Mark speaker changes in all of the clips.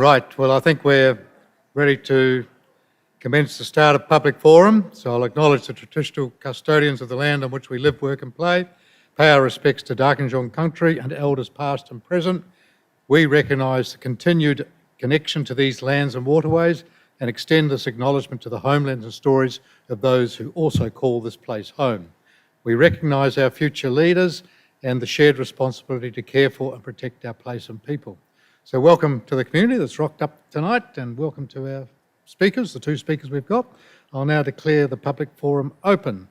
Speaker 1: Right, well, I think we're ready to commence the start of public forum. So I'll acknowledge the traditional custodians of the land on which we live, work and play, pay our respects to Darkinjung country and elders past and present. We recognise the continued connection to these lands and waterways and extend this acknowledgement to the homelands and stories of those who also call this place home. We recognise our future leaders and the shared responsibility to care for and protect our place and people. So welcome to the community that's rocked up tonight, and welcome to our speakers, the two speakers we've got. I'll now declare the public forum open.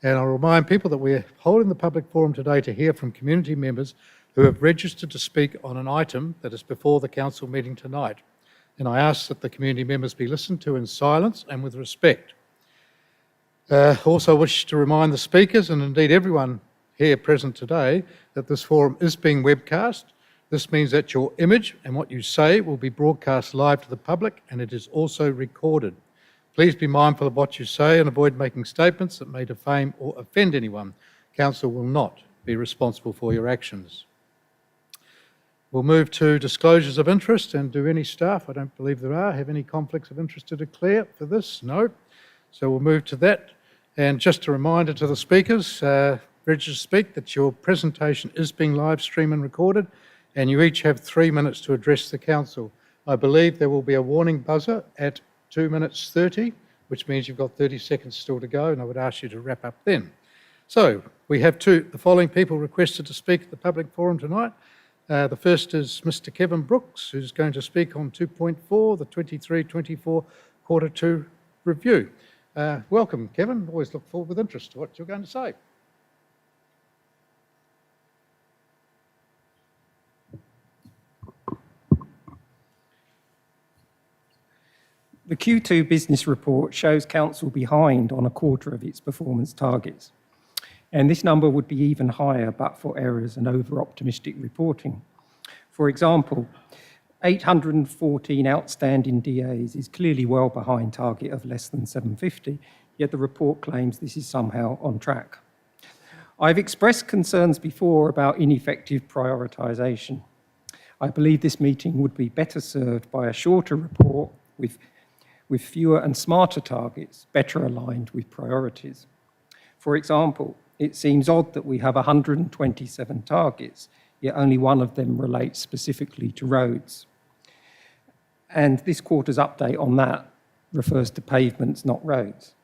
Speaker 1: And I'll remind people that we're holding the public forum today to hear from community members who have registered to speak on an item that is before the council meeting tonight. And I ask that the community members be listened to in silence and with respect. Also wish to remind the speakers, and indeed everyone here present today, that this forum is being webcast. This means that your image and what you say will be broadcast live to the public, and it is also recorded. Please be mindful of what you say and avoid making statements that may defame or offend anyone. Council will not be responsible for your actions. We'll move to disclosures of interest, and do any staff, I don't believe there are, have any conflicts of interest to declare for this? No. So we'll move to that. And just a reminder to the speakers, register to speak, that your presentation is being live streamed and recorded, and you each have 3 minutes to address the council. I believe there will be a warning buzzer at 2 minutes 30, which means you've got 30 seconds still to go, and I would ask you to wrap up then. So we have the following people requested to speak at the public forum tonight. The first is Mr. Kevin Brooks, who's going to speak on 2.4, the 23-24 Q2 review. Welcome, Kevin. Always look forward with interest to what you're going to say.
Speaker 2: The Q2 business report shows council behind on a quarter of its performance targets. And this number would be even higher but for errors and over-optimistic reporting. For example, 814 outstanding DAs is clearly well behind target of less than 750, yet the report claims this is somehow on track. I've expressed concerns before about ineffective prioritisation. I believe this meeting would be better served by a shorter report with fewer and smarter targets, better aligned with priorities. For example, it seems odd that we have 127 targets, yet only one of them relates specifically to roads. And this quarter's update on that refers to pavements, not roads.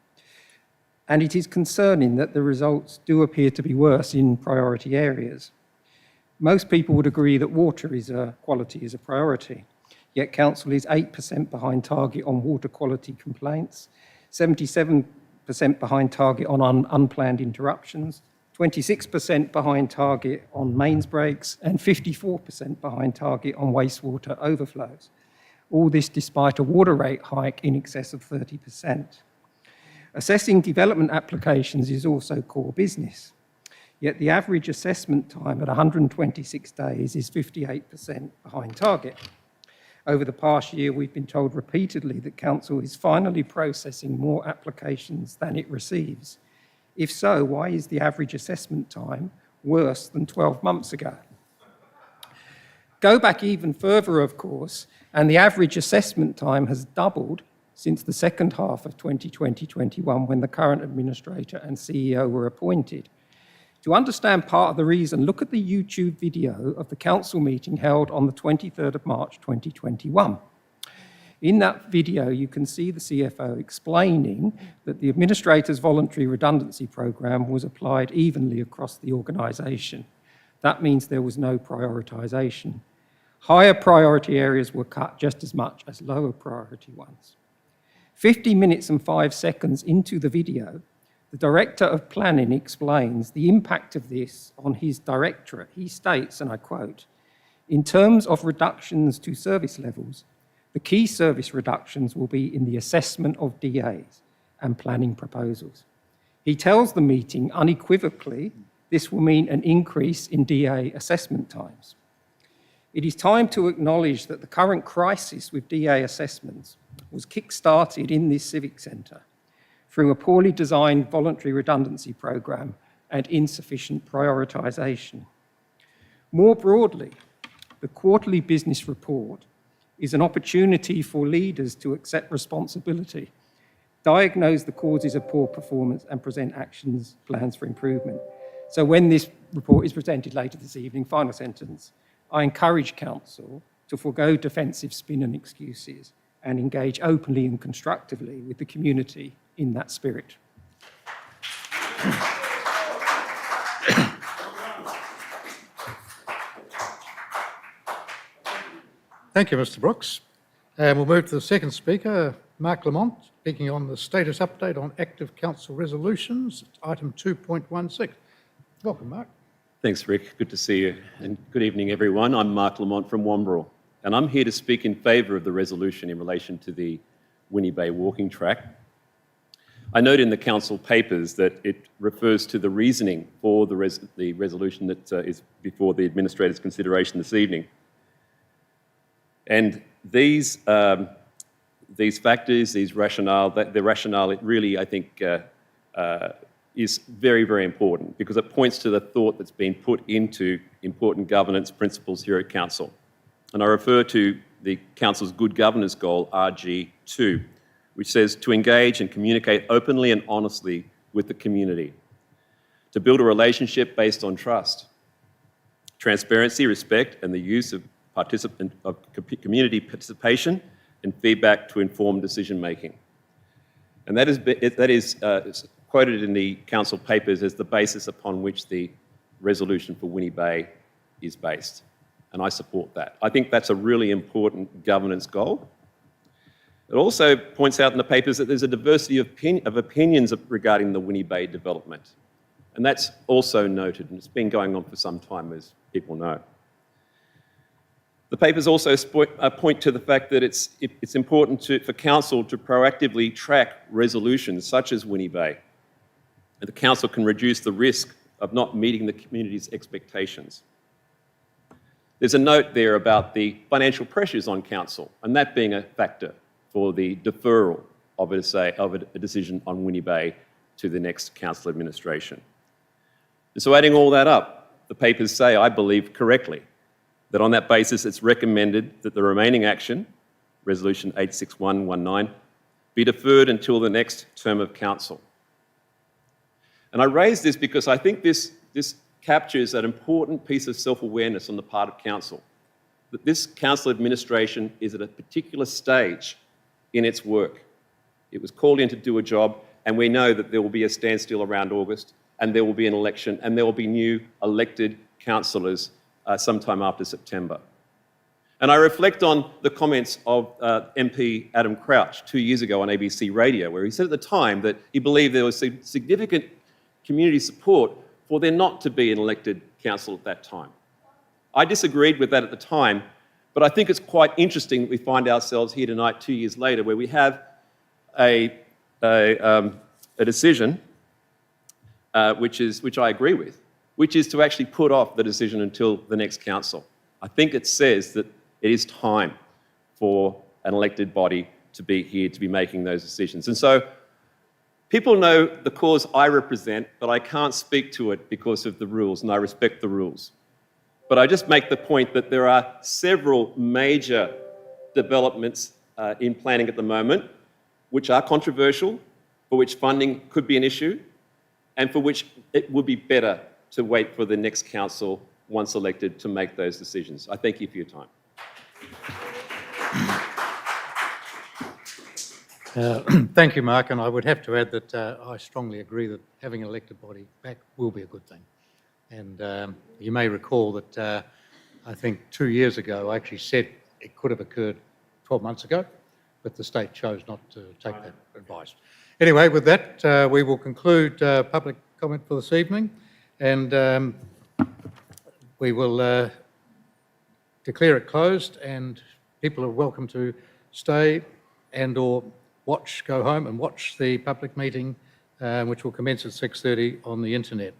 Speaker 2: And it is concerning that the results do appear to be worse in priority areas. Most people would agree that water quality is a priority, yet council is 8% behind target on water quality complaints, 77% behind target on unplanned interruptions, 26% behind target on mains breaks, and 54% behind target on wastewater overflows. All this despite a water rate hike in excess of 30%. Assessing development applications is also core business, yet the average assessment time at 126 days is 58% behind target. Over the past year, we've been told repeatedly that council is finally processing more applications than it receives. If so, why is the average assessment time worse than 12 months ago? Go back even further, of course, and the average assessment time has doubled since the second half of 2020-21, when the current administrator and CEO were appointed. To understand part of the reason, look at the YouTube video of the council meeting held on the 23rd of March 2021. In that video, you can see the CFO explaining that the administrator's voluntary redundancy programme was applied evenly across the organisation. That means there was no prioritisation. Higher priority areas were cut just as much as lower priority ones. 50 minutes and 5 seconds into the video, the Director of Planning explains the impact of this on his directorate. He states, and I quote, "In terms of reductions to service levels, the key service reductions will be in the assessment of DAs and planning proposals." He tells the meeting unequivocally this will mean an increase in DA assessment times. It is time to acknowledge that the current crisis with DA assessments was kick-started in this civic centre through a poorly designed voluntary redundancy programme and insufficient prioritisation. More broadly, the quarterly business report is an opportunity for leaders to accept responsibility, diagnose the causes of poor performance and present actions plans for improvement. So when this report is presented later this evening, final sentence, I encourage Council to forgo defensive spin and excuses and engage openly and constructively with the community in that spirit.
Speaker 1: Thank you, Mr Brooks. And we'll move to the second speaker, Mark Lamont, speaking on the status update on active council resolutions, item 2.16. Welcome, Mark.
Speaker 3: Thanks, Rick. Good to see you. And good evening, everyone. I'm Mark Lamont from Wamberal, and I'm here to speak in favour of the resolution in relation to the Winnie Bay walking track. I note in the council papers that it refers to the reasoning for the resolution that is before the administrator's consideration this evening. And these factors, these rationale, the rationale, it really, I think, is very, very important because it points to the thought that's been put into important governance principles here at Council. And I refer to the Council's Good Governance Goal, RG2, which says to engage and communicate openly and honestly with the community, to build a relationship based on trust, transparency, respect, and the use of community participation and feedback to inform decision-making. And that is quoted in the council papers as the basis upon which the resolution for Winnie Bay is based. And I support that. I think that's a really important governance goal. It also points out in the papers that there's a diversity of opinions regarding the Winnie Bay development. And that's also noted, and it's been going on for some time, as people know. The papers also point to the fact that it's important for Council to proactively track resolutions such as Winnie Bay. And the Council can reduce the risk of not meeting the community's expectations. There's a note there about the financial pressures on Council, and that being a factor for the deferral of a decision on Winnie Bay to the next Council administration. And so adding all that up, the papers say, I believe correctly, that on that basis it's recommended that the remaining action, Resolution 86119, be deferred until the next term of Council. And I raise this because I think this captures an important piece of self-awareness on the part of Council, that this Council administration is at a particular stage in its work. It was called in to do a job, and we know that there will be a standstill around August, and there will be an election, and there will be new elected councillors sometime after September. And I reflect on the comments of MP Adam Crouch 2 years ago on ABC Radio, where he said at the time that he believed there was significant community support for there not to be an elected council at that time. I disagreed with that at the time, but I think it's quite interesting that we find ourselves here tonight 2 years later where we have a decision which I agree with, which is to actually put off the decision until the next council. I think it says that it is time for an elected body to be here, to be making those decisions. And so people know the cause I represent, but I can't speak to it because of the rules, and I respect the rules. But I just make the point that there are several major developments in planning at the moment, which are controversial, for which funding could be an issue, and for which it would be better to wait for the next council, once elected, to make those decisions. I thank you for your time.
Speaker 1: Thank you, Mark, and I would have to add that I strongly agree that having an elected body back will be a good thing. And you may recall that I think 2 years ago I actually said it could have occurred 12 months ago, but the state chose not to take that advice. Anyway, with that, we will conclude public comment for this evening, and we will declare it closed, and people are welcome to stay and or go home and watch the public meeting, which will commence at 6:30 on the internet.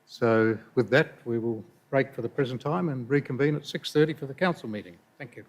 Speaker 1: So with that, we will break for the present time and reconvene at 6:30 for the council meeting. Thank you.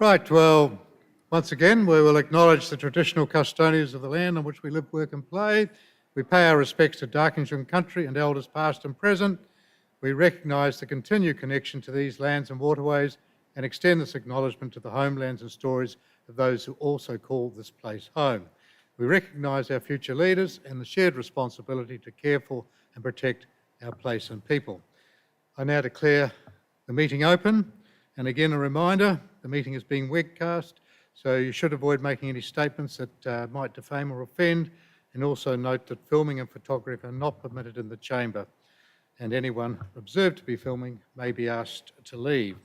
Speaker 1: Right, well, once again, we will acknowledge the traditional custodians of the land on which we live, work and play. We pay our respects to Darkinjung country and elders past and present. We recognise the continued connection to these lands and waterways and extend this acknowledgement to the homelands and stories of those who also call this place home. We recognise our future leaders and the shared responsibility to care for and protect our place and people. I now declare the meeting open, and again a reminder, the meeting is being webcast, so you should avoid making any statements that might defame or offend, and also note that filming and photography are not permitted in the chamber, and anyone observed to be filming may be asked to leave.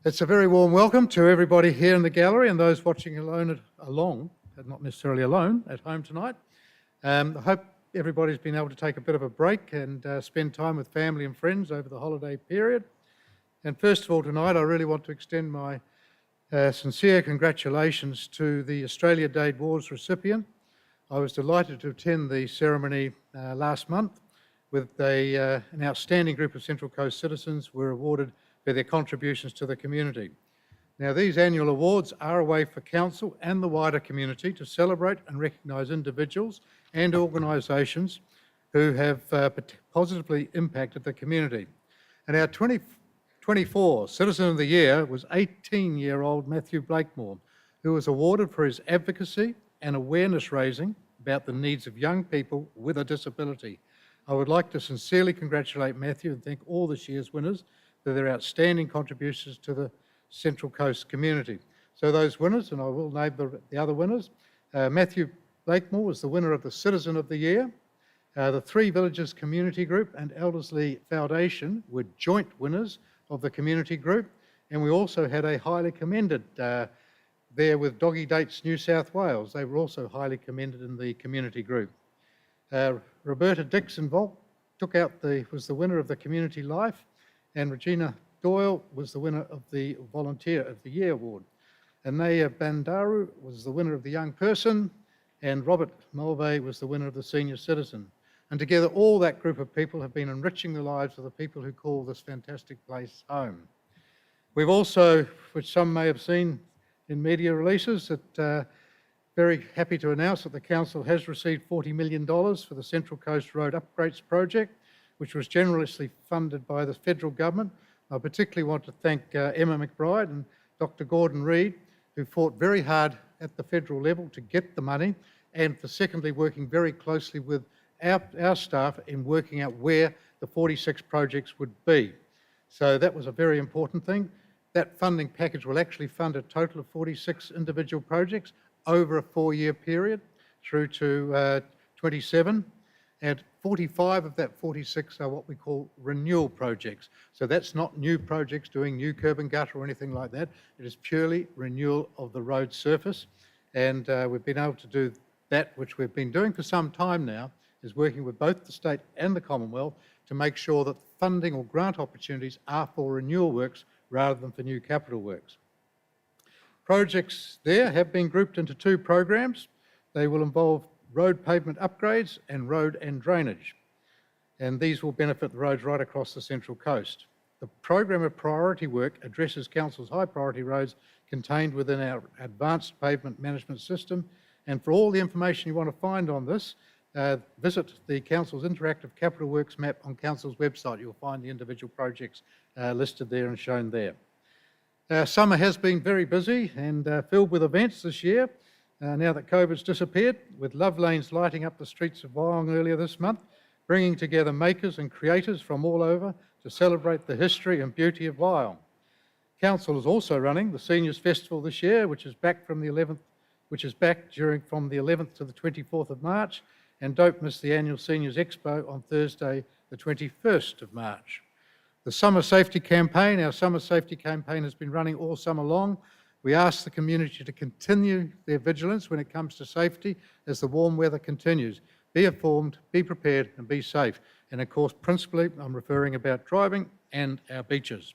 Speaker 1: It's a very warm welcome to everybody here in the gallery and those watching along, not necessarily alone, at home tonight. I hope everybody's been able to take a bit of a break and spend time with family and friends over the holiday period. And first of all tonight, I really want to extend my sincere congratulations to the Australia Day Awards recipient. I was delighted to attend the ceremony last month with an outstanding group of Central Coast citizens were awarded for their contributions to the community. Now, these annual awards are a way for Council and the wider community to celebrate and recognise individuals and organisations who have positively impacted the community. And our 2024 Citizen of the Year was 18-year-old Matthew Blakemore, who was awarded for his advocacy and awareness raising about the needs of young people with a disability. I would like to sincerely congratulate Matthew and thank all this year's winners for their outstanding contributions to the Central Coast community. So those winners, and I will name the other winners, Matthew Blakemore was the winner of the Citizen of the Year. The Three Villages Community Group and Elderslie Foundation were joint winners of the community group, and we also had a highly commended there with Doggy Dates New South Wales. They were also highly commended in the community group. Roberta Dixon Volk was the winner of the Community Life, and Regina Doyle was the winner of the Volunteer of the Year award. Anaya Bandaru was the winner of the Young Person, and Robert Mulvey was the winner of the Senior Citizen. And together, all that group of people have been enriching the lives of the people who call this fantastic place home. We've also, which some may have seen in media releases, that very happy to announce that the Council has received $40 million for the Central Coast Road Upgrades Project, which was generously funded by the federal government. I particularly want to thank Emma McBride and Dr. Gordon Reid, who fought very hard at the federal level to get the money, and for secondly, working very closely with our staff in working out where the 46 projects would be. So that was a very important thing. That funding package will actually fund a total of 46 individual projects over a 4-year period through to 27, and 45 of that 46 are what we call renewal projects. So that's not new projects doing new curb and gutter or anything like that. It is purely renewal of the road surface, and we've been able to do that, which we've been doing for some time now, is working with both the state and the Commonwealth to make sure that funding or grant opportunities are for renewal works rather than for new capital works. Projects there have been grouped into 2 programs. They will involve road pavement upgrades and road and drainage, and these will benefit the roads right across the Central Coast. The program of priority work addresses Council's high priority roads contained within our advanced pavement management system, and for all the information you want to find on this, visit the Council's interactive capital works map on Council's website. You'll find the individual projects listed there and shown there. Summer has been very busy and filled with events this year, now that COVID's disappeared, with Love Lanes lighting up the streets of Wyong earlier this month, bringing together makers and creators from all over to celebrate the history and beauty of Wyong. Council is also running the Seniors Festival this year, which is back from the 11th to the 24th of March, and don't miss the annual Seniors Expo on Thursday, the 21st of March. The Summer Safety Campaign, our Summer Safety Campaign has been running all summer long. We ask the community to continue their vigilance when it comes to safety as the warm weather continues. Be informed, be prepared and be safe. And of course, principally, I'm referring about driving and our beaches.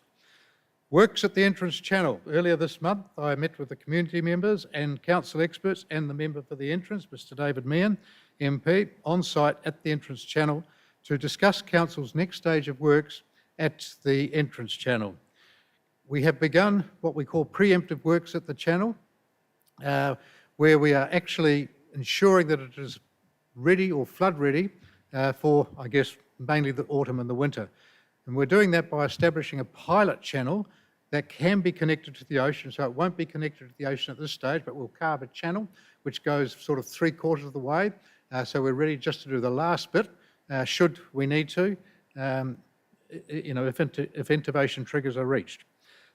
Speaker 1: Works at the entrance channel. Earlier this month, I met with the community members and council experts and the member for the entrance, Mr David Meehan, MP, on site at the entrance channel to discuss council's next stage of works at the entrance channel. We have begun what we call preemptive works at the channel, where we are actually ensuring that it is ready or flood ready for, I guess, mainly the autumn and the winter. And we're doing that by establishing a pilot channel that can be connected to the ocean. So it won't be connected to the ocean at this stage, but we'll carve a channel which goes sort of 3/4 of the way. So we're ready just to do the last bit, should we need to, if intubation triggers are reached.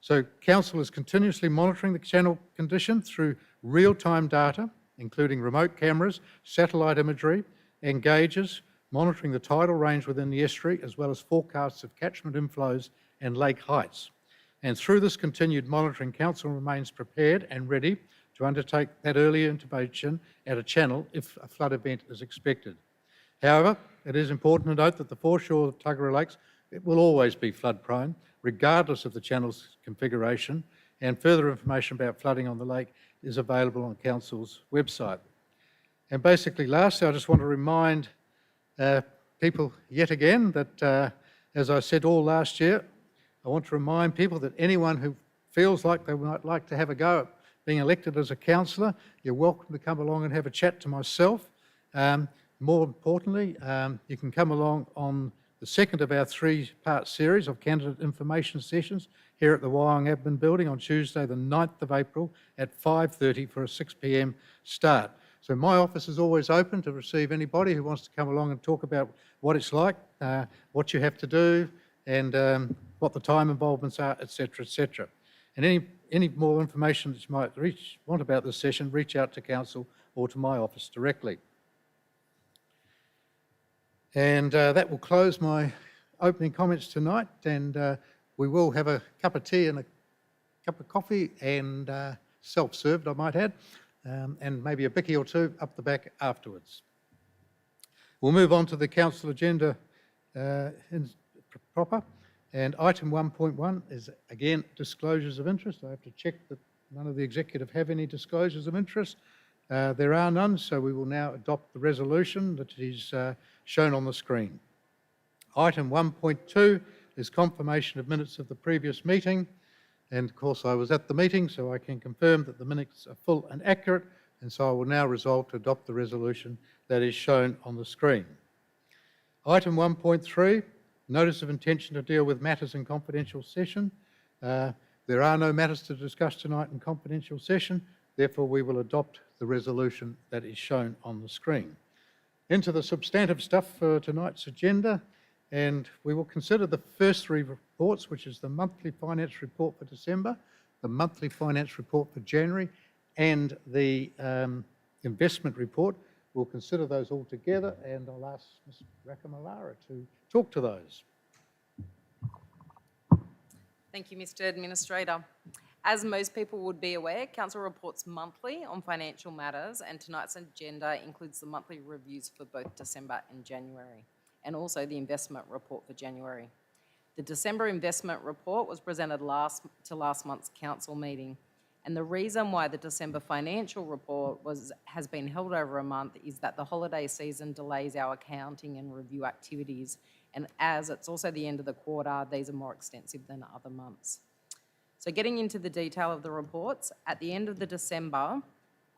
Speaker 1: So Council is continuously monitoring the channel condition through real-time data, including remote cameras, satellite imagery, and gauges, monitoring the tidal range within the estuary, as well as forecasts of catchment inflows and lake heights. And through this continued monitoring, Council remains prepared and ready to undertake that early intervention at a channel if a flood event is expected. However, it is important to note that the foreshore of Tuggerah Lakes, it will always be flood prone, regardless of the channel's configuration, and further information about flooding on the lake is available on Council's website. And basically, lastly, I just want to remind people yet again that, as I said all last year, I want to remind people that anyone who feels like they might like to have a go at being elected as a councillor, you're welcome to come along and have a chat to myself. More importantly, you can come along on the second of our 3-part series of candidate information sessions here at the Wyong Admin Building on Tuesday the 9th of April at 5:30 for a 6 p.m. start. So my office is always open to receive anybody who wants to come along and talk about what it's like, what you have to do, and what the time involvements are, etc., etc. And any more information that you might want about this session, reach out to Council or to my office directly. And that will close my opening comments tonight, and we will have a cup of tea and a cup of coffee, and self-served, I might add, and maybe a bicky or two up the back afterwards. We'll move on to the Council agenda proper, and item 1.1 is, again, disclosures of interest. I have to check that none of the executive have any disclosures of interest. There are none, so we will now adopt the resolution that is shown on the screen. Item 1.2 is confirmation of minutes of the previous meeting, and of course I was at the meeting, so I can confirm that the minutes are full and accurate, and so I will now resolve to adopt the resolution that is shown on the screen. Item 1.3, notice of intention to deal with matters in confidential session. There are no matters to discuss tonight in confidential session, therefore we will adopt the resolution that is shown on the screen. Into the substantive stuff for tonight's agenda, and we will consider the first 3 reports, which is the monthly finance report for December, the monthly finance report for January, and the investment report. We'll consider those all together, and I'll ask Ms. Rakamallara to talk to those.
Speaker 4: Thank you, Mr. Administrator. As most people would be aware, Council reports monthly on financial matters, and tonight's agenda includes the monthly reviews for both December and January, and also the investment report for January. The December investment report was presented to last month's Council meeting, and the reason why the December financial report has been held over a month is that the holiday season delays our accounting and review activities, and as it's also the end of the quarter, these are more extensive than other months. So getting into the detail of the reports, at the end of December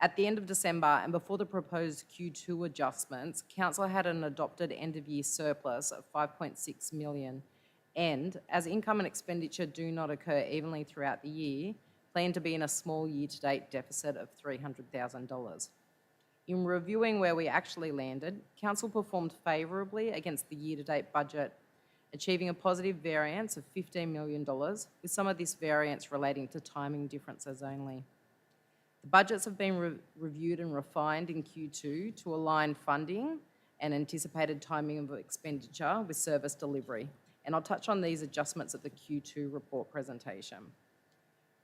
Speaker 4: and before the proposed Q2 adjustments, Council had an adopted end-of-year surplus of 5.6 million, and as income and expenditure do not occur evenly throughout the year, plan to be in a small year-to-date deficit of $300,000. In reviewing where we actually landed, Council performed favourably against the year-to-date budget, achieving a positive variance of $15 million, with some of this variance relating to timing differences only. The budgets have been reviewed and refined in Q2 to align funding and anticipated timing of expenditure with service delivery, and I'll touch on these adjustments at the Q2 report presentation.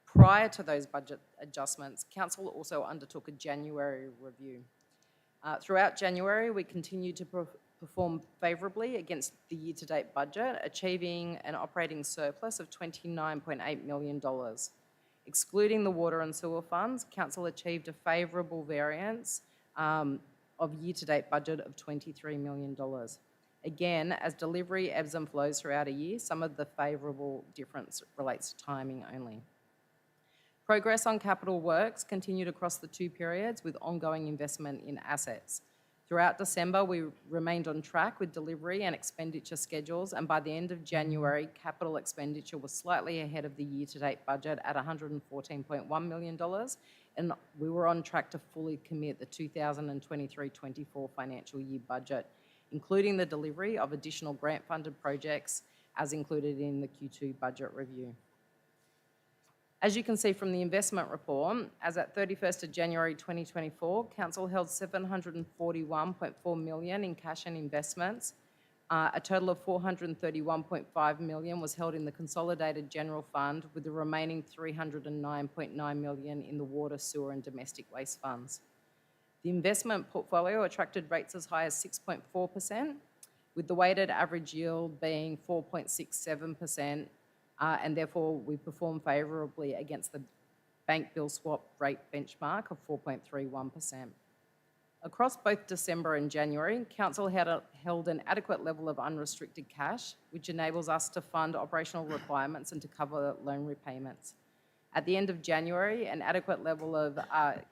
Speaker 4: Prior to those budget adjustments, Council also undertook a January review. Throughout January, we continued to perform favourably against the year-to-date budget, achieving an operating surplus of $29.8 million. Excluding the water and sewer funds, Council achieved a favourable variance of year-to-date budget of $23 million. Again, as delivery ebbs and flows throughout a year, some of the favourable difference relates to timing only. Progress on capital works continued across the two periods with ongoing investment in assets. Throughout December, we remained on track with delivery and expenditure schedules, and by the end of January, capital expenditure was slightly ahead of the year-to-date budget at $114.1 million, and we were on track to fully commit the 2023-24 financial year budget, including the delivery of additional grant-funded projects as included in the Q2 budget review. As you can see from the investment report, as at 31st of January 2024, Council held $741.4 million in cash and investments. A total of $431.5 million was held in the Consolidated General Fund, with the remaining $309.9 million in the water, sewer and domestic waste funds. The investment portfolio attracted rates as high as 6.4%, with the weighted average yield being 4.67%, and therefore we performed favourably against the bank bill swap rate benchmark of 4.31%. Across both December and January, Council held an adequate level of unrestricted cash, which enables us to fund operational requirements and to cover loan repayments. At the end of January, an adequate level of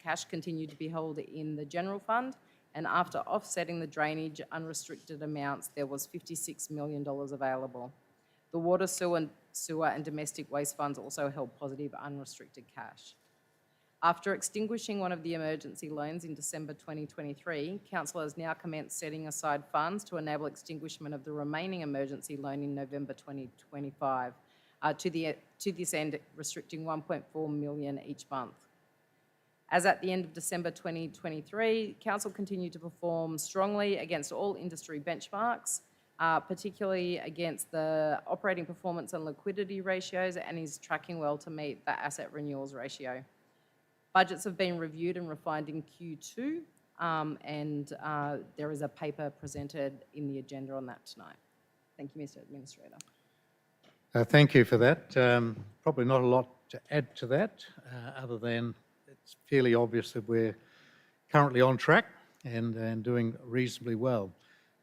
Speaker 4: cash continued to be held in the General Fund, and after offsetting the drainage unrestricted amounts, there was $56 million available. The water, sewer and domestic waste funds also held positive unrestricted cash. After extinguishing one of the emergency loans in December 2023, Council has now commenced setting aside funds to enable extinguishment of the remaining emergency loan in November 2025, to this end restricting $1.4 million each month. As at the end of December 2023, Council continued to perform strongly against all industry benchmarks, particularly against the operating performance and liquidity ratios, and is tracking well to meet the asset renewals ratio. Budgets have been reviewed and refined in Q2, and there is a paper presented in the agenda on that tonight. Thank you, Mr. Administrator.
Speaker 1: Thank you for that. Probably not a lot to add to that, other than it's fairly obvious that we're currently on track and doing reasonably well.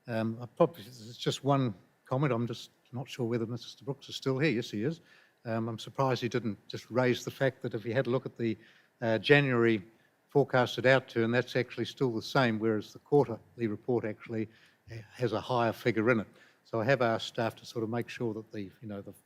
Speaker 1: It's just one comment. I'm just not sure whether Mr. Brooks is still here. Yes, he is. I'm surprised he didn't just raise the fact that if you had a look at the January forecasted outturn, that's actually still the same, whereas the quarterly report actually has a higher figure in it. So I have asked staff to sort of make sure that the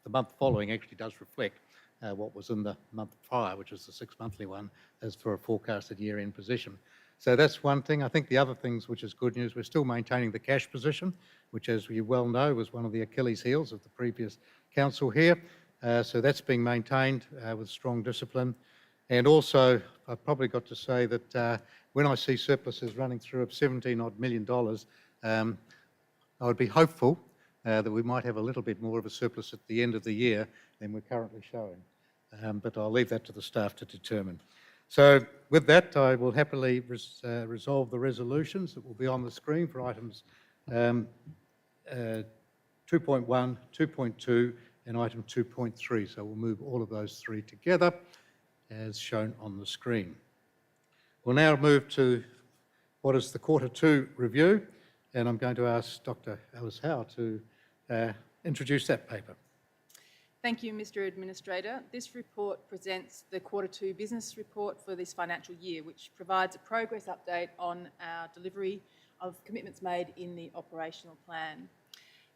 Speaker 1: month following actually does reflect what was in the month prior, which is the 6 monthly one, as for a forecasted year-end position. So that's one thing. I think the other things, which is good news, we're still maintaining the cash position, which, as you well know, was one of the Achilles heels of the previous council here. So that's being maintained with strong discipline. And also, I've probably got to say that when I see surpluses running through of $17-odd million, I would be hopeful that we might have a little bit more of a surplus at the end of the year than we're currently showing. But I'll leave that to the staff to determine. So with that, I will happily resolve the resolutions that will be on the screen for items 2.1, 2.2 and item 2.3. So we'll move all of those three together as shown on the screen. We'll now move to what is the Q2 review, and I'm going to ask Dr. Alice Howe to introduce that paper.
Speaker 5: Thank you, Mr. Administrator. This report presents the Q2 business report for this financial year, which provides a progress update on our delivery of commitments made in the operational plan.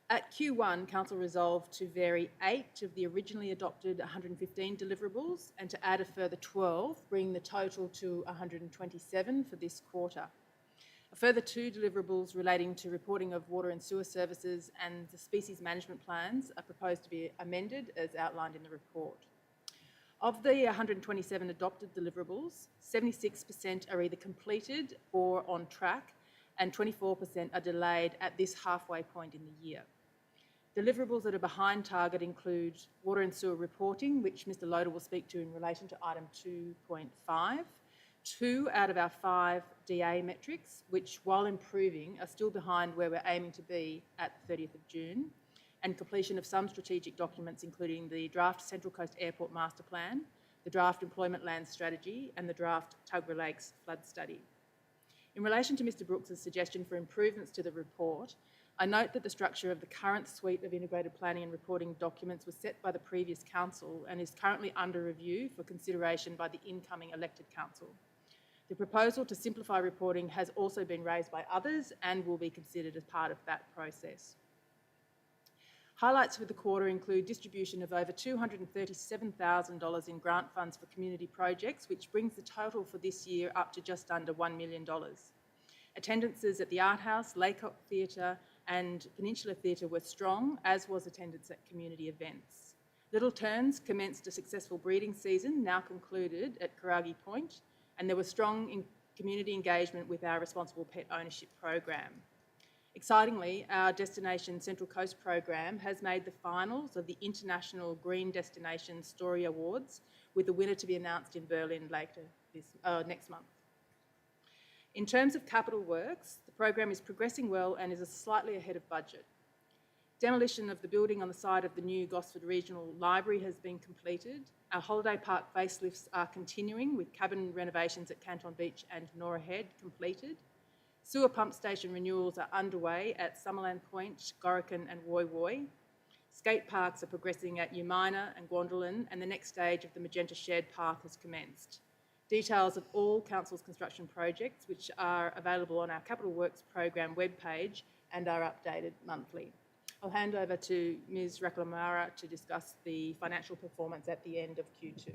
Speaker 5: At Q1, Council resolved to vary 8 of the originally adopted 115 deliverables and to add a further 12, bringing the total to 127 for this quarter. A further 2 deliverables relating to reporting of water and sewer services and the species management plans are proposed to be amended as outlined in the report. Of the 127 adopted deliverables, 76% are either completed or on track, and 24% are delayed at this halfway point in the year. Deliverables that are behind target include water and sewer reporting, which Mr. Loader will speak to in relation to item 2.5, 2 out of our 5 DA metrics, which, while improving, are still behind where we're aiming to be at the 30th of June, and completion of some strategic documents, including the draft Central Coast Airport Master Plan, the draft Employment Land Strategy, and the draft Tuggerah Lakes Flood Study. In relation to Mr. Brooks's suggestion for improvements to the report, I note that the structure of the current suite of integrated planning and reporting documents was set by the previous council and is currently under review for consideration by the incoming elected council. The proposal to simplify reporting has also been raised by others and will be considered as part of that process. Highlights for the quarter include distribution of over $237,000 in grant funds for community projects, which brings the total for this year up to just under $1 million. Attendances at the Art House, Laycock Theatre and Peninsula Theatre were strong, as was attendance at community events. Little Turns commenced a successful breeding season, now concluded at Karagi Point, and there was strong community engagement with our responsible pet ownership program. Excitingly, our Destination Central Coast program has made the finals of the International Green Destination Story Awards, with the winner to be announced in Berlin later next month. In terms of capital works, the program is progressing well and is slightly ahead of budget. Demolition of the building on the site of the new Gosford Regional Library has been completed. Our holiday park facelifts are continuing, with cabin renovations at Canton Beach and Nora Head completed. Sewer pump station renewals are underway at Summerland Point, Gorican and Woy Woy. Skate parks are progressing at Umina and Gwandalin, and the next stage of the Magenta Shared Path has commenced. Details of all Council's construction projects, which are available on our Capital Works Program webpage and are updated monthly. I'll hand over to Ms. Raklamara to discuss the financial performance at the end of Q2.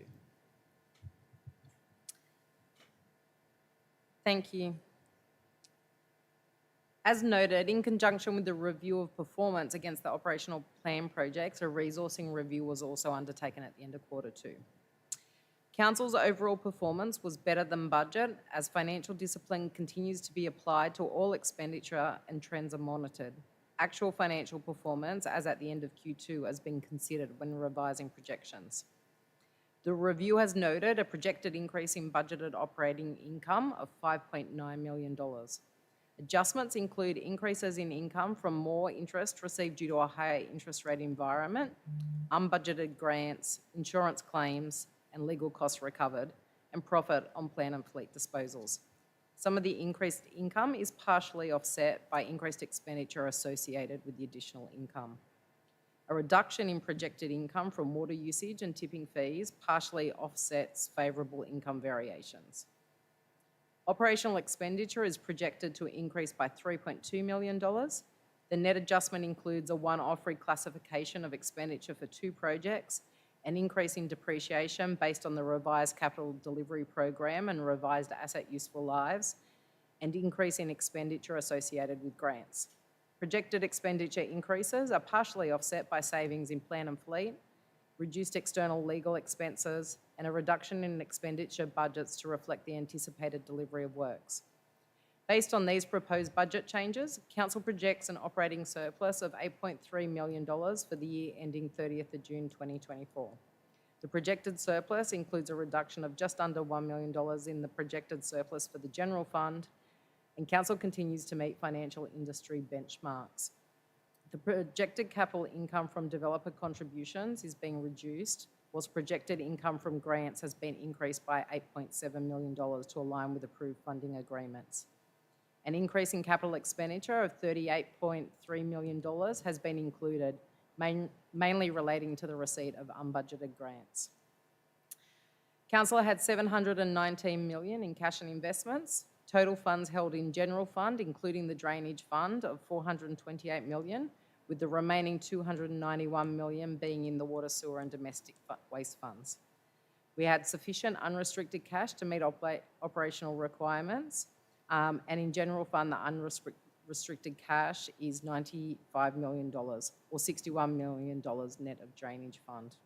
Speaker 4: Thank you. As noted, in conjunction with the review of performance against the operational plan projects, a resourcing review was also undertaken at the end of Q2. Council's overall performance was better than budget, as financial discipline continues to be applied to all expenditure and trends are monitored. Actual financial performance, as at the end of Q2, has been considered when revising projections. The review has noted a projected increase in budgeted operating income of $5.9 million. Adjustments include increases in income from more interest received due to a higher interest rate environment, unbudgeted grants, insurance claims, and legal costs recovered, and profit on plan and fleet disposals. Some of the increased income is partially offset by increased expenditure associated with the additional income. A reduction in projected income from water usage and tipping fees partially offsets favourable income variations. Operational expenditure is projected to increase by $3.2 million. The net adjustment includes a one-off reclassification of expenditure for 2 projects, an increase in depreciation based on the revised capital delivery program and revised asset useful lives, and increase in expenditure associated with grants. Projected expenditure increases are partially offset by savings in plan and fleet, reduced external legal expenses, and a reduction in expenditure budgets to reflect the anticipated delivery of works. Based on these proposed budget changes, Council projects an operating surplus of $8.3 million for the year ending 30th of June 2024. The projected surplus includes a reduction of just under $1 million in the projected surplus for the general fund, and Council continues to meet financial industry benchmarks. The projected capital income from developer contributions is being reduced, whilst projected income from grants has been increased by $8.7 million to align with approved funding agreements. An increase in capital expenditure of $38.3 million has been included, mainly relating to the receipt of unbudgeted grants. Council had $719 million in cash and investments. Total funds held in general fund, including the drainage fund, of $428 million, with the remaining $291 million being in the water, sewer and domestic waste funds. We had sufficient unrestricted cash to meet operational requirements, and in general fund, the unrestricted cash is $95 million, or $61 million net of drainage fund.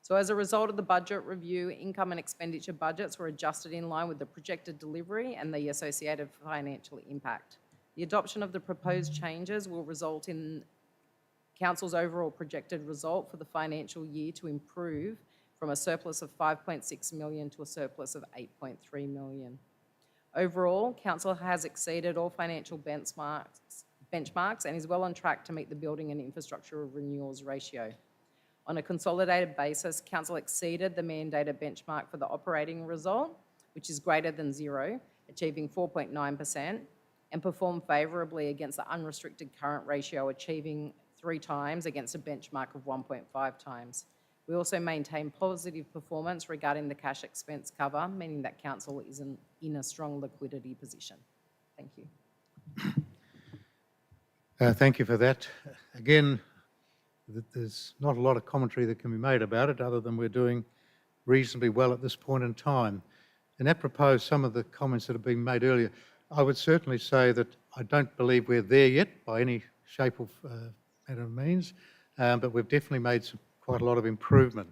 Speaker 4: So as a result of the budget review, income and expenditure budgets were adjusted in line with the projected delivery and the associated financial impact. The adoption of the proposed changes will result in Council's overall projected result for the financial year to improve from a surplus of $5.6 million to a surplus of $8.3 million. Overall, Council has exceeded all financial benchmarks and is well on track to meet the building and infrastructure renewals ratio. On a consolidated basis, Council exceeded the mandated benchmark for the operating result, which is greater than 0, achieving 4.9%, and performed favourably against the unrestricted current ratio, achieving 3 times against a benchmark of 1.5 times. We also maintain positive performance regarding the cash expense cover, meaning that council is in a strong liquidity position. Thank you.
Speaker 1: Thank you for that. Again, there's not a lot of commentary that can be made about it other than we're doing reasonably well at this point in time. And apropos some of the comments that have been made earlier, I would certainly say that I don't believe we're there yet by any shape or manner of means, but we've definitely made quite a lot of improvement.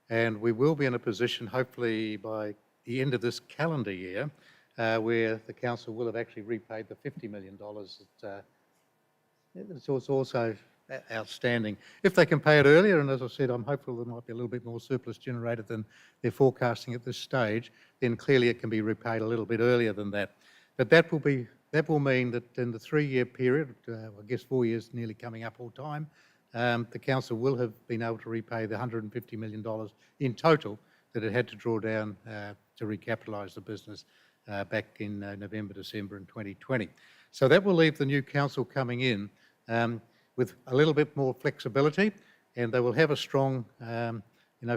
Speaker 1: And we will be in a position, hopefully by the end of this calendar year, where the council will have actually repaid the $50 million that it's also outstanding. If they can pay it earlier, and as I said, I'm hopeful there might be a little bit more surplus generated than they're forecasting at this stage, then clearly it can be repaid a little bit earlier than that. But that will mean that in the 3-year period, I guess 4 years nearly coming up all time, the council will have been able to repay the $150 million in total that it had to draw down to recapitalise the business back in November, December in 2020. So that will leave the new council coming in with a little bit more flexibility, and they will have a strong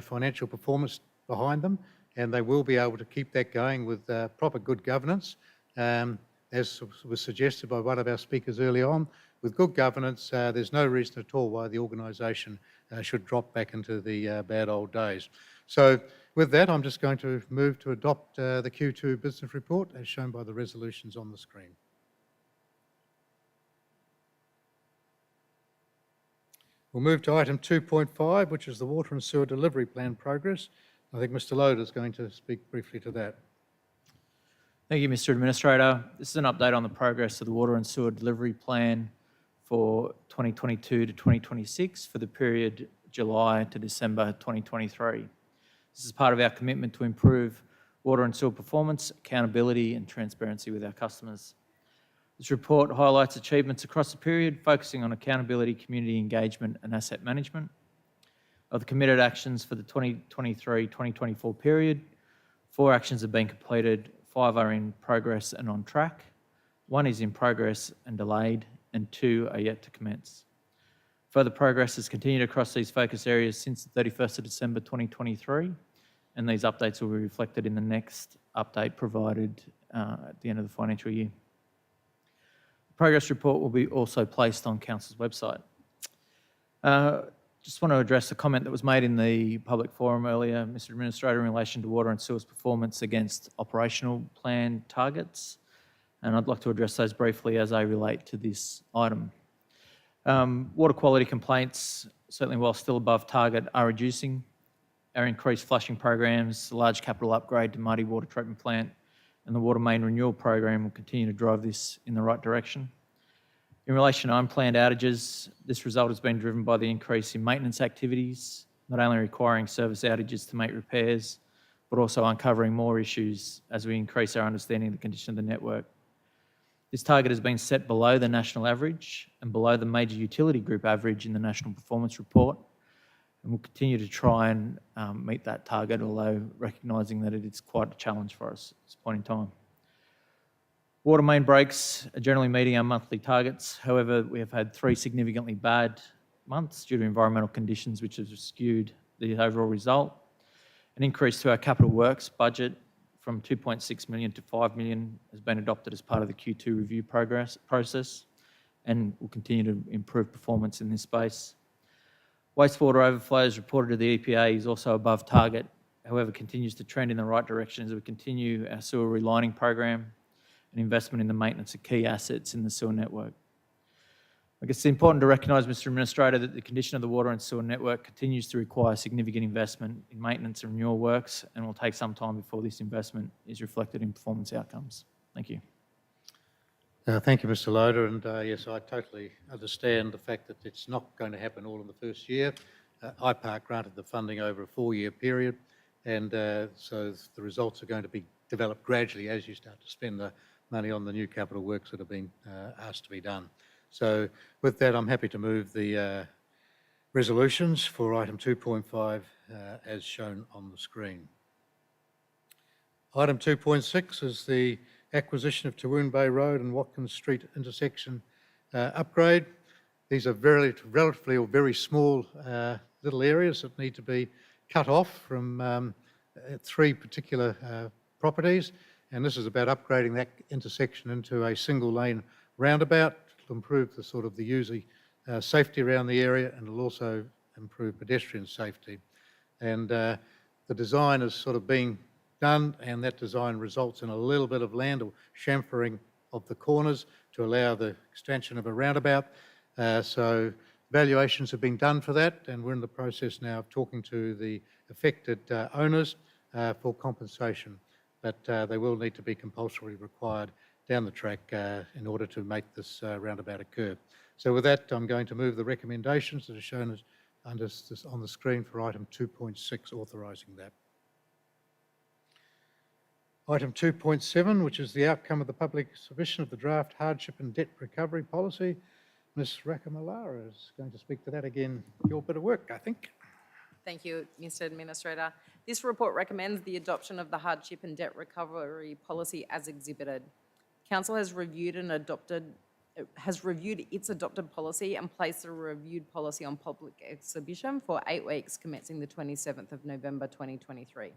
Speaker 1: financial performance behind them, and they will be able to keep that going with proper good governance. As was suggested by one of our speakers early on, with good governance, there's no reason at all why the organisation should drop back into the bad old days. So with that, I'm just going to move to adopt the Q2 business report as shown by the resolutions on the screen. We'll move to item 2.5, which is the Water and Sewer Delivery Plan progress. I think Mr. Loader is going to speak briefly to that.
Speaker 6: Thank you, Mr. Administrator. This is an update on the progress of the Water and Sewer Delivery Plan for 2022 to 2026 for the period July to December 2023. This is part of our commitment to improve water and sewer performance, accountability and transparency with our customers. This report highlights achievements across the period, focusing on accountability, community engagement and asset management. Of the committed actions for the 2023-2024 period, 4 actions have been completed, 5 are in progress and on track, 1 is in progress and delayed, and 2 are yet to commence. Further progress has continued across these focus areas since the 31st of December 2023, and these updates will be reflected in the next update provided at the end of the financial year. The progress report will be also placed on Council's website. Just want to address a comment that was made in the public forum earlier, Mr. Administrator, in relation to water and sewers performance against operational plan targets, and I'd like to address those briefly as they relate to this item. Water quality complaints, certainly while still above target, are reducing. Our increased flushing programs, the large capital upgrade to Muddy Water Treatment Plant and the water main renewal program will continue to drive this in the right direction. In relation to unplanned outages, this result has been driven by the increase in maintenance activities, not only requiring service outages to make repairs, but also uncovering more issues as we increase our understanding of the condition of the network. This target has been set below the national average and below the major utility group average in the National Performance Report, and we'll continue to try and meet that target, although recognising that it is quite a challenge for us at this point in time. Water main breaks are generally meeting our monthly targets. However, we have had 3 significantly bad months due to environmental conditions which have skewed the overall result. An increase to our capital works budget from 2.6 million to 5 million has been adopted as part of the Q2 review process and will continue to improve performance in this space. Wastewater overflows reported to the EPA is also above target, however continues to trend in the right direction as we continue our sewer relining program and investment in the maintenance of key assets in the sewer network. I guess it's important to recognise, Mr. Administrator, that the condition of the water and sewer network continues to require significant investment in maintenance and renewal works and will take some time before this investment is reflected in performance outcomes. Thank you.
Speaker 1: Thank you, Mr. Loader, and yes, I totally understand the fact that it's not going to happen all in the first year. IPARC granted the funding over a 4-year period, and so the results are going to be developed gradually as you start to spend the money on the new capital works that have been asked to be done. So with that, I'm happy to move the resolutions for item 2.5 as shown on the screen. Item 2.6 is the acquisition of Tawoon Bay Road and Watkins Street intersection upgrade. These are relatively or very small little areas that need to be cut off from 3 particular properties, and this is about upgrading that intersection into a single lane roundabout to improve the sort of the user safety around the area, and it'll also improve pedestrian safety. And the design is sort of being done, and that design results in a little bit of land or chamfering of the corners to allow the extension of a roundabout. So valuations have been done for that, and we're in the process now of talking to the affected owners for compensation. But they will need to be compulsorily required down the track in order to make this roundabout occur. So with that, I'm going to move the recommendations that are shown as on the screen for item 2.6, authorising that. Item 2.7, which is the outcome of the public submission of the draft hardship and debt recovery policy. Ms. Rakamallara is going to speak to that again. Your bit of work, I think.
Speaker 4: Thank you, Mr. Administrator. This report recommends the adoption of the hardship and debt recovery policy as exhibited. Council has reviewed its adopted policy and placed the reviewed policy on public exhibition for 8 weeks commencing the 27th of November 2023.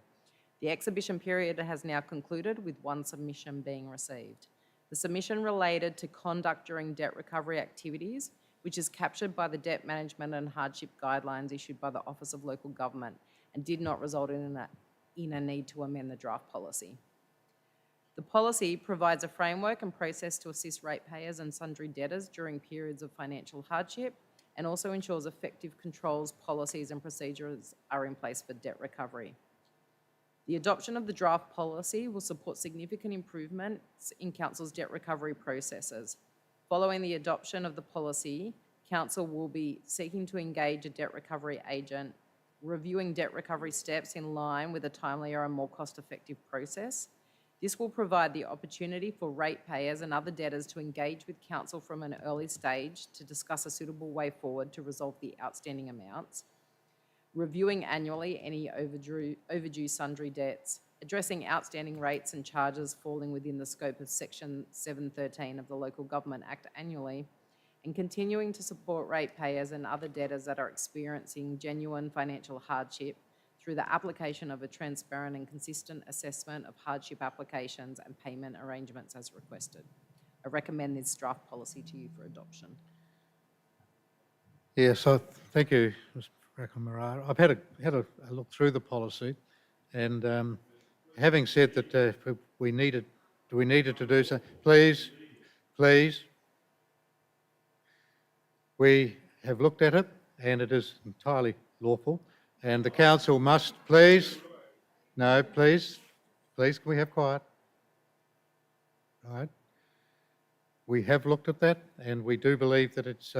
Speaker 4: The exhibition period has now concluded with 1 submission being received. The submission related to conduct during debt recovery activities, which is captured by the Debt Management and Hardship Guidelines issued by the Office of Local Government and did not result in a need to amend the draft policy. The policy provides a framework and process to assist ratepayers and sundry debtors during periods of financial hardship, and also ensures effective controls, policies and procedures are in place for debt recovery. The adoption of the draft policy will support significant improvements in Council's debt recovery processes. Following the adoption of the policy, Council will be seeking to engage a debt recovery agent, reviewing debt recovery steps in line with a timelier and more cost-effective process. This will provide the opportunity for ratepayers and other debtors to engage with Council from an early stage to discuss a suitable way forward to resolve the outstanding amounts, reviewing annually any overdue sundry debts, addressing outstanding rates and charges falling within the scope of Section 713 of the Local Government Act annually, and continuing to support ratepayers and other debtors that are experiencing genuine financial hardship through the application of a transparent and consistent assessment of hardship applications and payment arrangements as requested. I recommend this draft policy to you for adoption.
Speaker 1: Yeah, so thank you, Ms. Rakamallara. I've had a look through the policy, and having said that, if we needed to do so, please, we have looked at it, and it is entirely lawful. And the council must, please, can we have quiet? Right. We have looked at that, and we do believe that it's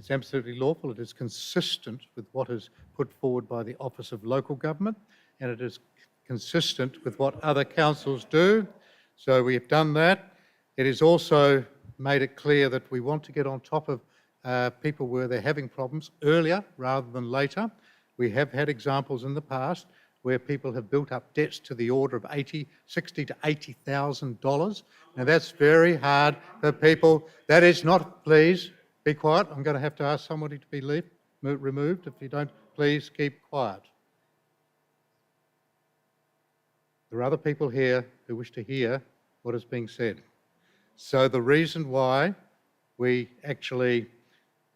Speaker 1: absolutely lawful. It is consistent with what is put forward by the Office of Local Government, and it is consistent with what other councils do. So we have done that. It is also made it clear that we want to get on top of people where they're having problems earlier rather than later. We have had examples in the past where people have built up debts to the order of $60,000 to $80,000. Now that's very hard for people. That is not, please, be quiet. I'm going to have to ask somebody to be removed. If you don't, please keep quiet. There are other people here who wish to hear what is being said. So the reason why we actually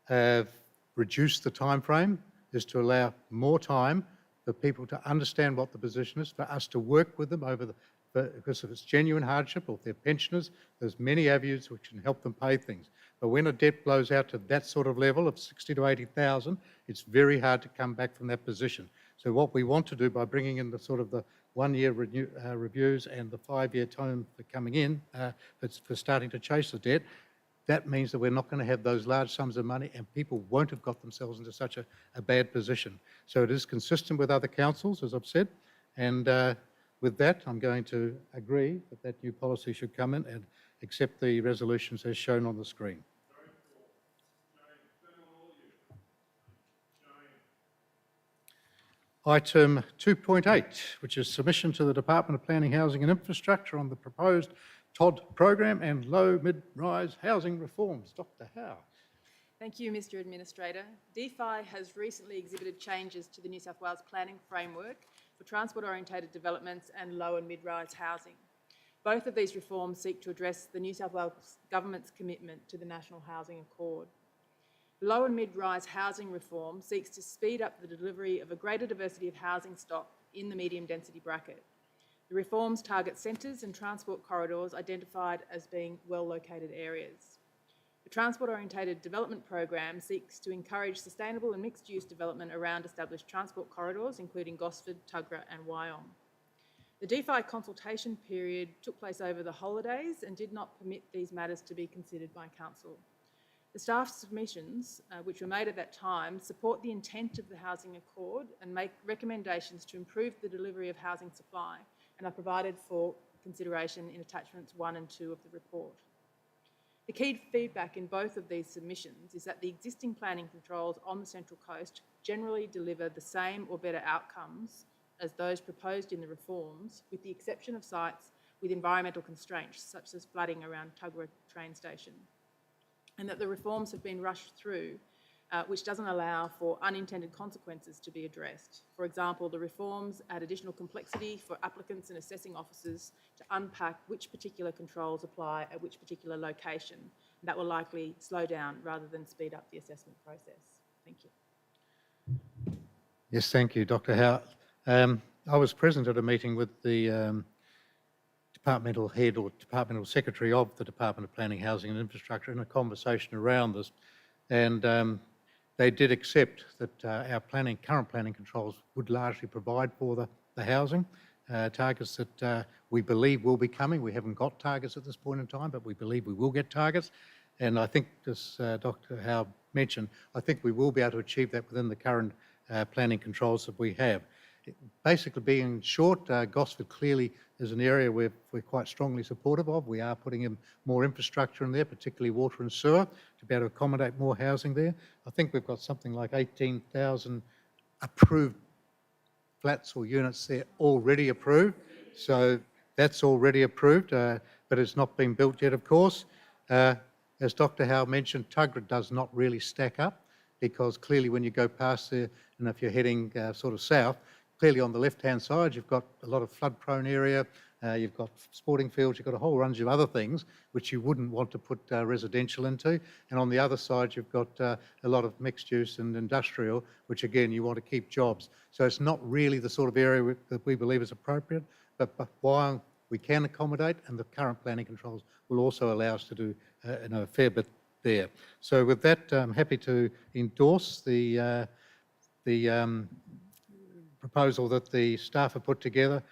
Speaker 1: have reduced the time frame is to allow more time for people to understand what the position is, for us to work with them because if it's genuine hardship or if they're pensioners, there's many avenues which can help them pay things. But when a debt blows out to that sort of level of 60 to 80,000, it's very hard to come back from that position. So what we want to do by bringing in the sort of the 1-year reviews and the 5-year time for coming in, for starting to chase the debt, that means that we're not going to have those large sums of money and people won't have got themselves into such a bad position. So it is consistent with other councils, as I've said, and with that, I'm going to agree that that new policy should come in and accept the resolutions as shown on the screen. Item 2.8, which is submission to the Department of Planning, Housing and Infrastructure on the proposed TOD program and low mid-rise housing reforms. Dr. Howe.
Speaker 5: Thank you, Mr Administrator. DeFi has recently exhibited changes to the New South Wales planning framework for transport-orientated developments and low and mid-rise housing. Both of these reforms seek to address the New South Wales Government's commitment to the National Housing Accord. The low and mid-rise housing reform seeks to speed up the delivery of a greater diversity of housing stock in the medium density bracket. The reforms target centres and transport corridors identified as being well-located areas. The transport-orientated development program seeks to encourage sustainable and mixed-use development around established transport corridors, including Gosford, Tuggerah and Wyong. The DeFi consultation period took place over the holidays and did not permit these matters to be considered by Council. The staff submissions, which were made at that time, support the intent of the Housing Accord and make recommendations to improve the delivery of housing supply and are provided for consideration in attachments 1 and 2 of the report. The key feedback in both of these submissions is that the existing planning controls on the Central Coast generally deliver the same or better outcomes as those proposed in the reforms, with the exception of sites with environmental constraints, such as flooding around Tuggerah train station, and that the reforms have been rushed through, which doesn't allow for unintended consequences to be addressed. For example, the reforms add additional complexity for applicants and assessing officers to unpack which particular controls apply at which particular location. That will likely slow down rather than speed up the assessment process. Thank you.
Speaker 1: Yes, thank you, Dr. Howe. I was present at a meeting with the departmental head or departmental secretary of the Department of Planning, Housing and Infrastructure in a conversation around this, and they did accept that our current planning controls would largely provide for the housing targets that we believe will be coming. We haven't got targets at this point in time, but we believe we will get targets. And I think, as Dr. Howe mentioned, I think we will be able to achieve that within the current planning controls that we have. Basically, being short, Gosford clearly is an area we're quite strongly supportive of. We are putting in more infrastructure in there, particularly water and sewer, to be able to accommodate more housing there. I think we've got something like 18,000 approved flats or units there already approved. So that's already approved, but it's not been built yet, of course. As Dr. Howe mentioned, Tuggerah does not really stack up, because clearly when you go past there, and if you're heading sort of south, clearly on the left-hand side, you've got a lot of flood-prone area, you've got sporting fields, you've got a whole range of other things which you wouldn't want to put residential into. And on the other side, you've got a lot of mixed use and industrial, which again, you want to keep jobs. So it's not really the sort of area that we believe is appropriate, but while we can accommodate, and the current planning controls will also allow us to do a fair bit there. So with that, I'm happy to endorse the proposal that the staff have put together,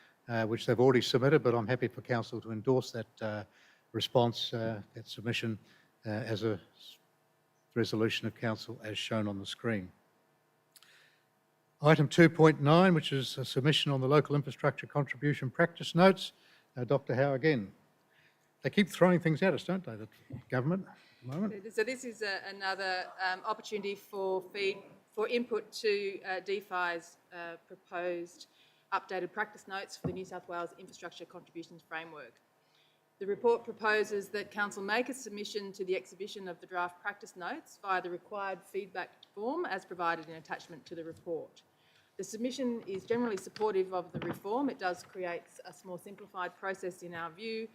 Speaker 1: which they've already submitted, but I'm happy for Council to endorse that response, that submission, as a resolution of Council as shown on the screen. Item 2.9, which is a submission on the local infrastructure contribution practice notes. Dr. Howe again. They keep throwing things at us, don't they, the government at the moment?
Speaker 5: So this is another opportunity for input to DeFi's proposed updated practice notes for the New South Wales Infrastructure Contributions Framework. The report proposes that Council make a submission to the exhibition of the draft practice notes via the required feedback form as provided in attachment to the report. The submission is generally supportive of the reform. It does create a more simplified process in our view.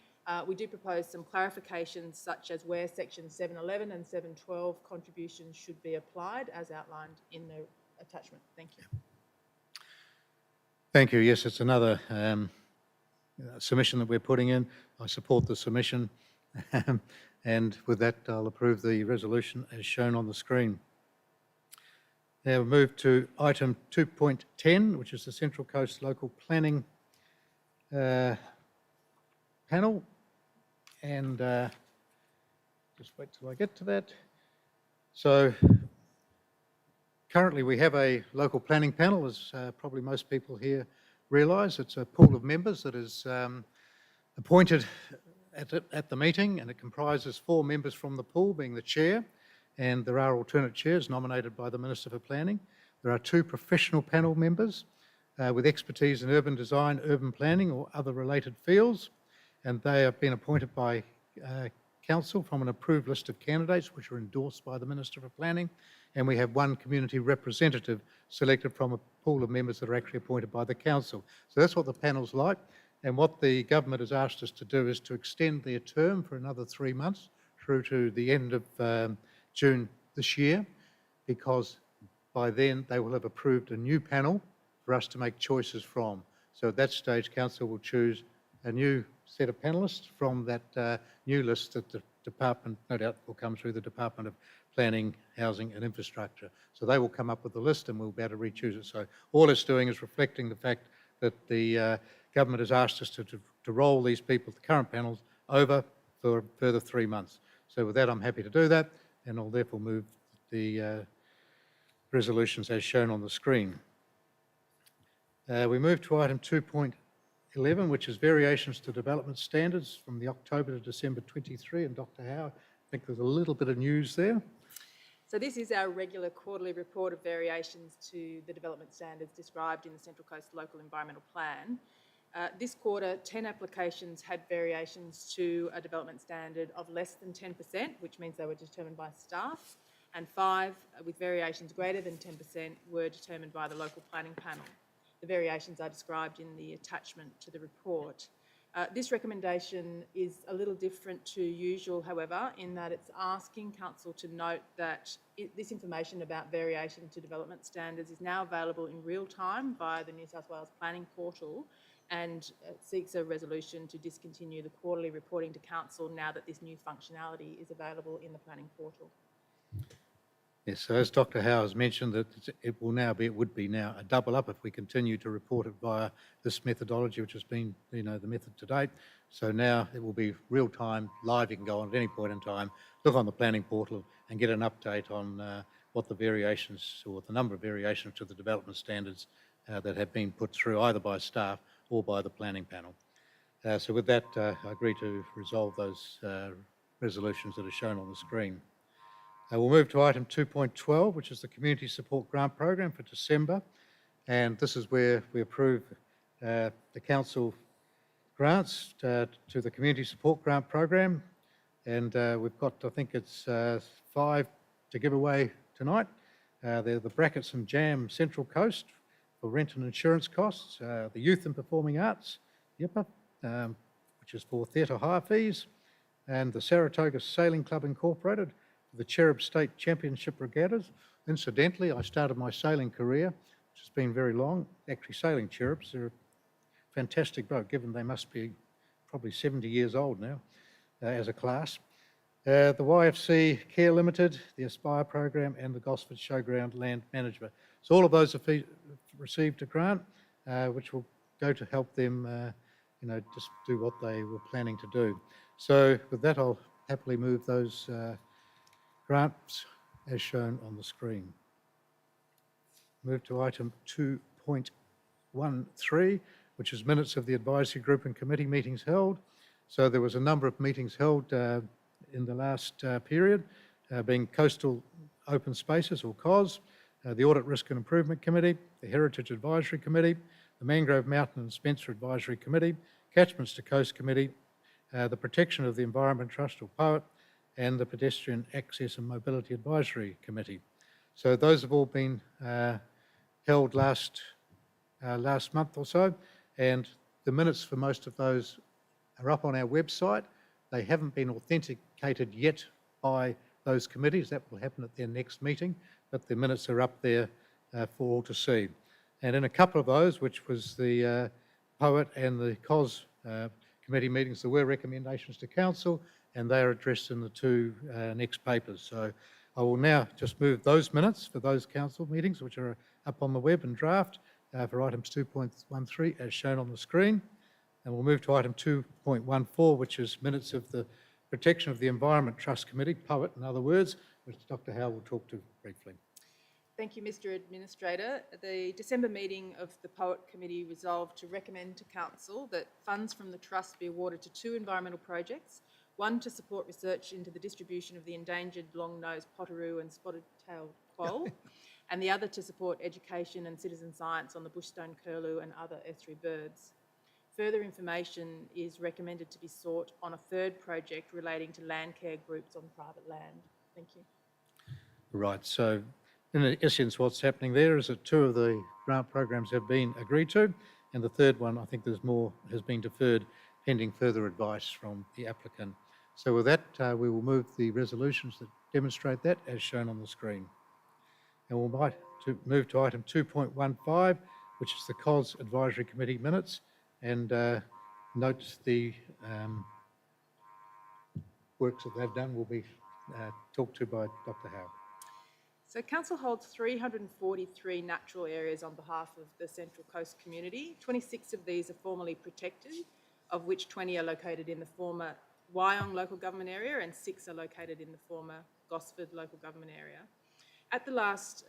Speaker 5: We do propose some clarifications, such as where section 711 and 712 contributions should be applied as outlined in the attachment. Thank you.
Speaker 1: Thank you. Yes, it's another submission that we're putting in. I support the submission. And with that, I'll approve the resolution as shown on the screen. Now we move to item 2.10, which is the Central Coast Local Planning panel. And just wait till I get to that. So currently we have a local planning panel, as probably most people here realise. It's a pool of members that is appointed at the meeting, and it comprises 4 members from the pool, being the chair, and there are alternate chairs nominated by the Minister for Planning. There are 2 professional panel members with expertise in urban design, urban planning or other related fields, and they have been appointed by council from an approved list of candidates which are endorsed by the Minister for Planning, and we have one community representative selected from a pool of members that are actually appointed by the council. So that's what the panel's like, and what the government has asked us to do is to extend their term for another 3 months through to the end of June this year, because by then they will have approved a new panel for us to make choices from. So at that stage, council will choose a new set of panellists from that new list that the department, no doubt, will come through the Department of Planning, Housing and Infrastructure. So they will come up with the list and we'll be able to re-choose it. So all it's doing is reflecting the fact that the government has asked us to roll these people, the current panels, over for a further 3 months. So with that, I'm happy to do that, and I'll therefore move the resolutions as shown on the screen. We move to item 2.11, which is variations to development standards from the October to December 23. And Dr. Howe, I think there's a little bit of news there.
Speaker 5: So this is our regular quarterly report of variations to the development standards described in the Central Coast Local Environmental Plan. This quarter, 10 applications had variations to a development standard of less than 10%, which means they were determined by staff, and 5 with variations greater than 10% were determined by the local planning panel. The variations are described in the attachment to the report. This recommendation is a little different to usual, however, in that it's asking Council to note that this information about variation to development standards is now available in real time via the New South Wales Planning Portal, and seeks a resolution to discontinue the quarterly reporting to Council now that this new functionality is available in the Planning Portal.
Speaker 1: Yes, so as Dr. Howe has mentioned, that it would be now a double up if we continue to report it via this methodology, which has been, the method to date. So now it will be real time, live. You can go on at any point in time, look on the planning portal and get an update on what the variations or the number of variations to the development standards that have been put through either by staff or by the planning panel. So with that, I agree to resolve those resolutions that are shown on the screen. We'll move to item 2.12, which is the Community Support Grant Program for December. And this is where we approve the council grants to the Community Support Grant Program. And we've got, I think it's 5 to give away tonight. They're the Brackets and Jam Central Coast for rent and insurance costs, the Youth and Performing Arts, YIPA, which is for theatre hire fees, and the Saratoga Sailing Club Incorporated, the Cherub State Championship Regattas. Incidentally, I started my sailing career, which has been very long, actually sailing cherubs. They're a fantastic boat, given they must be probably 70 years old now as a class. The YFC Care Limited, the Aspire program, and the Gosford Showground Land Management. So all of those have received a grant, which will go to help them, just do what they were planning to do. So with that, I'll happily move those grants as shown on the screen. Move to item 2.13, which is minutes of the advisory group and committee meetings held. So there was a number of meetings held in the last period, being Coastal Open Spaces, or COS, the Audit Risk and Improvement Committee, the Heritage Advisory Committee, the Mangrove Mountain and Spencer Advisory Committee, Catchments to Coast Committee, the Protection of the Environment Trust, or POET, and the Pedestrian Access and Mobility Advisory Committee. So those have all been held last month or so, and the minutes for most of those are up on our website. They haven't been authenticated yet by those committees. That will happen at their next meeting, but the minutes are up there for all to see. And in a couple of those, which was the POET and the COS committee meetings, there were recommendations to council, and they are addressed in the 2 next papers. So I will now just move those minutes for those council meetings, which are up on the web and draft, for items 2.13 as shown on the screen. And we'll move to item 2.14, which is minutes of the Protection of the Environment Trust Committee, POET in other words, which Dr. Howe will talk to briefly.
Speaker 5: Thank you, Mr Administrator. The December meeting of the POET Committee resolved to recommend to Council that funds from the Trust be awarded to 2 environmental projects, one to support research into the distribution of the endangered long-nosed potteroo and spotted-tailed quoll, and the other to support education and citizen science on the bushstone curlew and other estuary birds. further information is recommended to be sought on a third project relating to land care groups on private land. Thank you.
Speaker 1: Right, so in essence, what's happening there is that 2 of the grant programs have been agreed to, and the third one, I think there's more, has been deferred pending further advice from the applicant. So with that, we will move the resolutions that demonstrate that as shown on the screen. And we'll move to item 2.15, which is the COS Advisory Committee minutes, and note the works that they've done will be talked to by Dr. Howe.
Speaker 5: So Council holds 343 natural areas on behalf of the Central Coast community. 26 of these are formally protected, of which 20 are located in the former Wyong local government area and 6 are located in the former Gosford local government area. At the last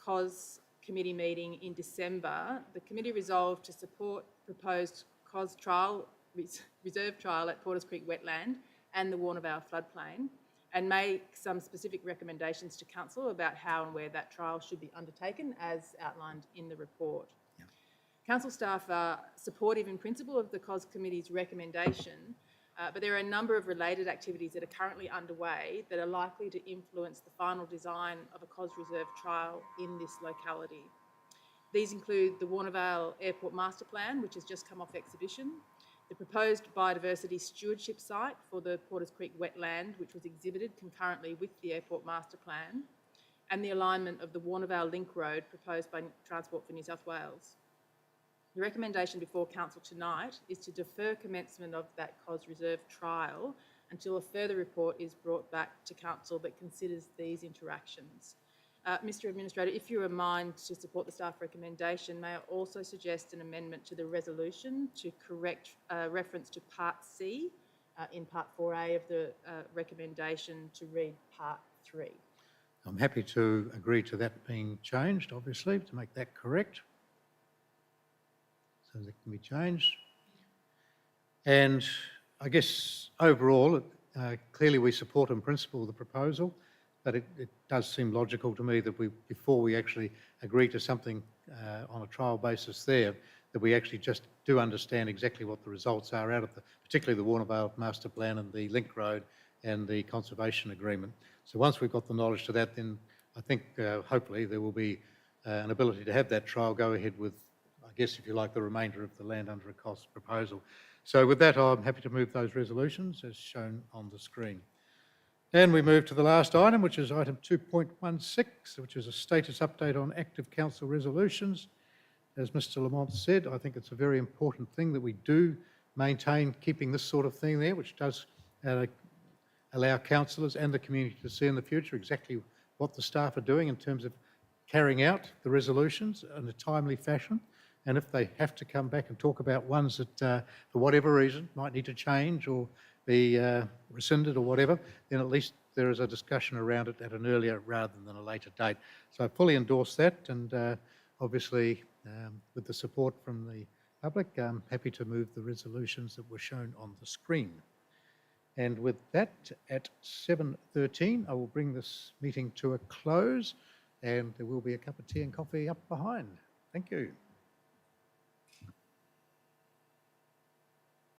Speaker 5: COS committee meeting in December, the committee resolved to support proposed COS trial, reserve trial at Porters Creek wetland and the Warnervale floodplain, and make some specific recommendations to Council about how and where that trial should be undertaken, as outlined in the report.
Speaker 1: Yeah.
Speaker 5: Council staff are supportive in principle of the COS Committee's recommendation, but there are a number of related activities that are currently underway that are likely to influence the final design of a COS reserve trial in this locality. These include the Warnervale Airport Master Plan, which has just come off exhibition, the proposed biodiversity stewardship site for the Porters Creek wetland, which was exhibited concurrently with the Airport Master Plan, and the alignment of the Warnervale Link Road proposed by Transport for New South Wales. The recommendation before Council tonight is to defer commencement of that COS reserve trial until a further report is brought back to Council that considers these interactions. Mr Administrator, if you are mind to support the staff recommendation, may I also suggest an amendment to the resolution to correct reference to Part C in Part 4A of the recommendation to read Part 3.
Speaker 1: I'm happy to agree to that being changed, obviously, to make that correct. So that can be changed. And I guess overall, clearly we support in principle the proposal, but it does seem logical to me that before we actually agree to something on a trial basis there, that we actually just do understand exactly what the results are out of particularly the Warnervale Master Plan and the Link Road and the Conservation Agreement. So once we've got the knowledge to that, then I think hopefully there will be an ability to have that trial go ahead with, I guess if you like, the remainder of the land under a COS proposal. So with that, I'm happy to move those resolutions as shown on the screen. And we move to the last item, which is item 2.16, which is a status update on active council resolutions. As Mr Lamont said, I think it's a very important thing that we do maintain keeping this sort of thing there, which does allow councillors and the community to see in the future exactly what the staff are doing in terms of carrying out the resolutions in a timely fashion. And if they have to come back and talk about ones that, for whatever reason, might need to change or be rescinded or whatever, then at least there is a discussion around it at an earlier rather than a later date. So I fully endorse that, and obviously with the support from the public, I'm happy to move the resolutions that were shown on the screen. And with that, at 7:13, I will bring this meeting to a close, and there will be a cup of tea and coffee up behind. Thank you.